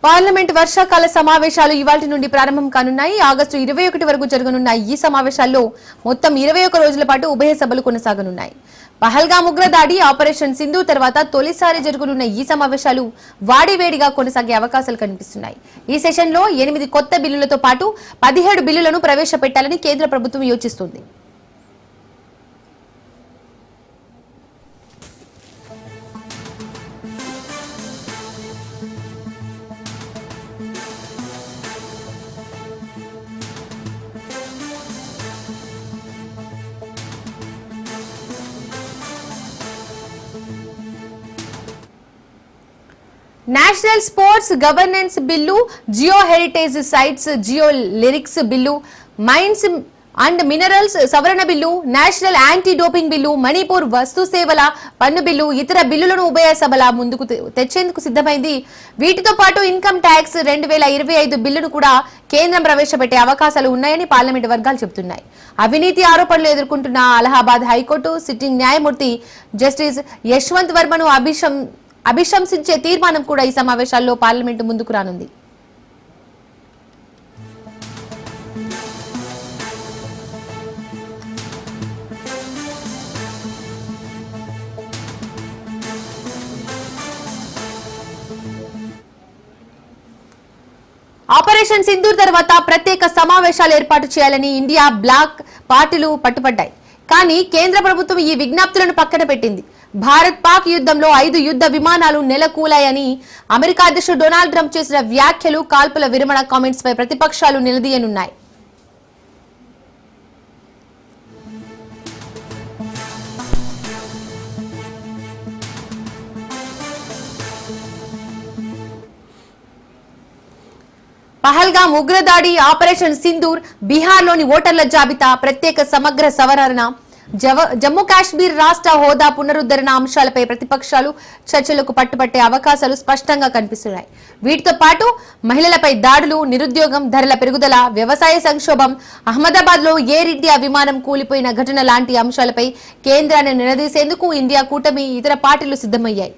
Parliament వర్షాకాల సమావేశాలు ఇవాల్టి నుండి ప్రారంభం కానున్నాయి. ఆగస్టు 21 వరకు జరగనున్న ఈ సమావేశాల్లో మొత్తం 21 రోజుల పాటు ఉభయ సభలు కొనసాగనున్నాయి. పహల్గామ్ ఉగ్రదాడి, ఆపరేషన్ సింధు తర్వాత తొలిసారి జరగనున్న ఈ సమావేశాలు వాడివేడిగా కొనసాగే అవకాశాలు కనిపిస్తున్నాయి. ఈ సెషన్లో 8 కొత్త బిల్లులతో పాటు 17 బిల్లులను ప్రవేశపెట్టాలని కేంద్ర ప్రభుత్వం యోచిస్తుంది. National sports governance bill, geo heritage sites, geo relics bill, mines and minerals సవరణ bill, national anti doping bill, Manipur వస్తు సేవల పన్ను బిల్లు, ఇతర బిల్లులను ఉభయ సభల ముందుకు తెచ్చేందుకు సిద్ధమైంది. వీటితో పాటు ఇన్కమ్ ట్యాక్స్ 2025 బిల్లును కూడా కేంద్రం ప్రవేశపెట్టే అవకాశాలు ఉన్నాయని పార్లమెంట్ వర్గాలు చెబుతున్నాయి. అవినీతి ఆరోపణలు ఎదుర్కొంటున్న అలహాబాద్ హైకోర్టు సిట్టింగ్ న్యాయమూర్తి జస్టిస్ యశ్వంత్ వర్మను అభిశంసించే తీర్మానం కూడా ఈ సమావేశాల్లో పార్లమెంటు ముందుకు రానుంది. ఆపరేషన్ సింధూర్ తర్వాత ప్రత్యేక సమావేశాలు ఏర్పాటు చేయాలని ఇండియా బ్లాక్ పార్టీలు పట్టుపడ్డాయి. కానీ కేంద్ర ప్రభుత్వం ఈ విజ్ఞప్తులను పక్కన పెట్టింది. భారత్ పాక్ యుద్ధంలో 5 యుద్ధ విమానాలు నెలకూలాయని అమెరికా అధ్యక్షుడు డొనాల్డ్ ట్రంప్ చేసిన వ్యాఖ్యలు, కాల్పుల విరమణ కామెంట్స్ పై ప్రతిపక్షాలు నిలదీయనున్నాయి. పహల్గామ్ ఉగ్రదాడి, ఆపరేషన్ సింధూర్, బీహార్లోని ఓటర్ల జాబితా ప్రత్యేక సమగ్ర సవరణ, జమ్మూ కాశ్మీర్ రాష్ట్ర హోదా పునరుద్ధరణ అంశాలపై ప్రతిపక్షాలు చర్చలకు పట్టుపట్టే అవకాశాలు స్పష్టంగా కనిపిస్తున్నాయి. వీటితో పాటు మహిళలపై దాడులు, నిరుద్యోగం, ధరల పెరుగుదల, వ్యవసాయ సంక్షోభం, అహ్మదాబాద్ లో ఎయిర్ ఇండియా విమానం కూలిపోయిన ఘటన లాంటి అంశాలపై కేంద్రాన్ని నిలదీసేందుకు ఇండియా కూటమి, ఇతర పార్టీలు సిద్ధమయ్యాయి.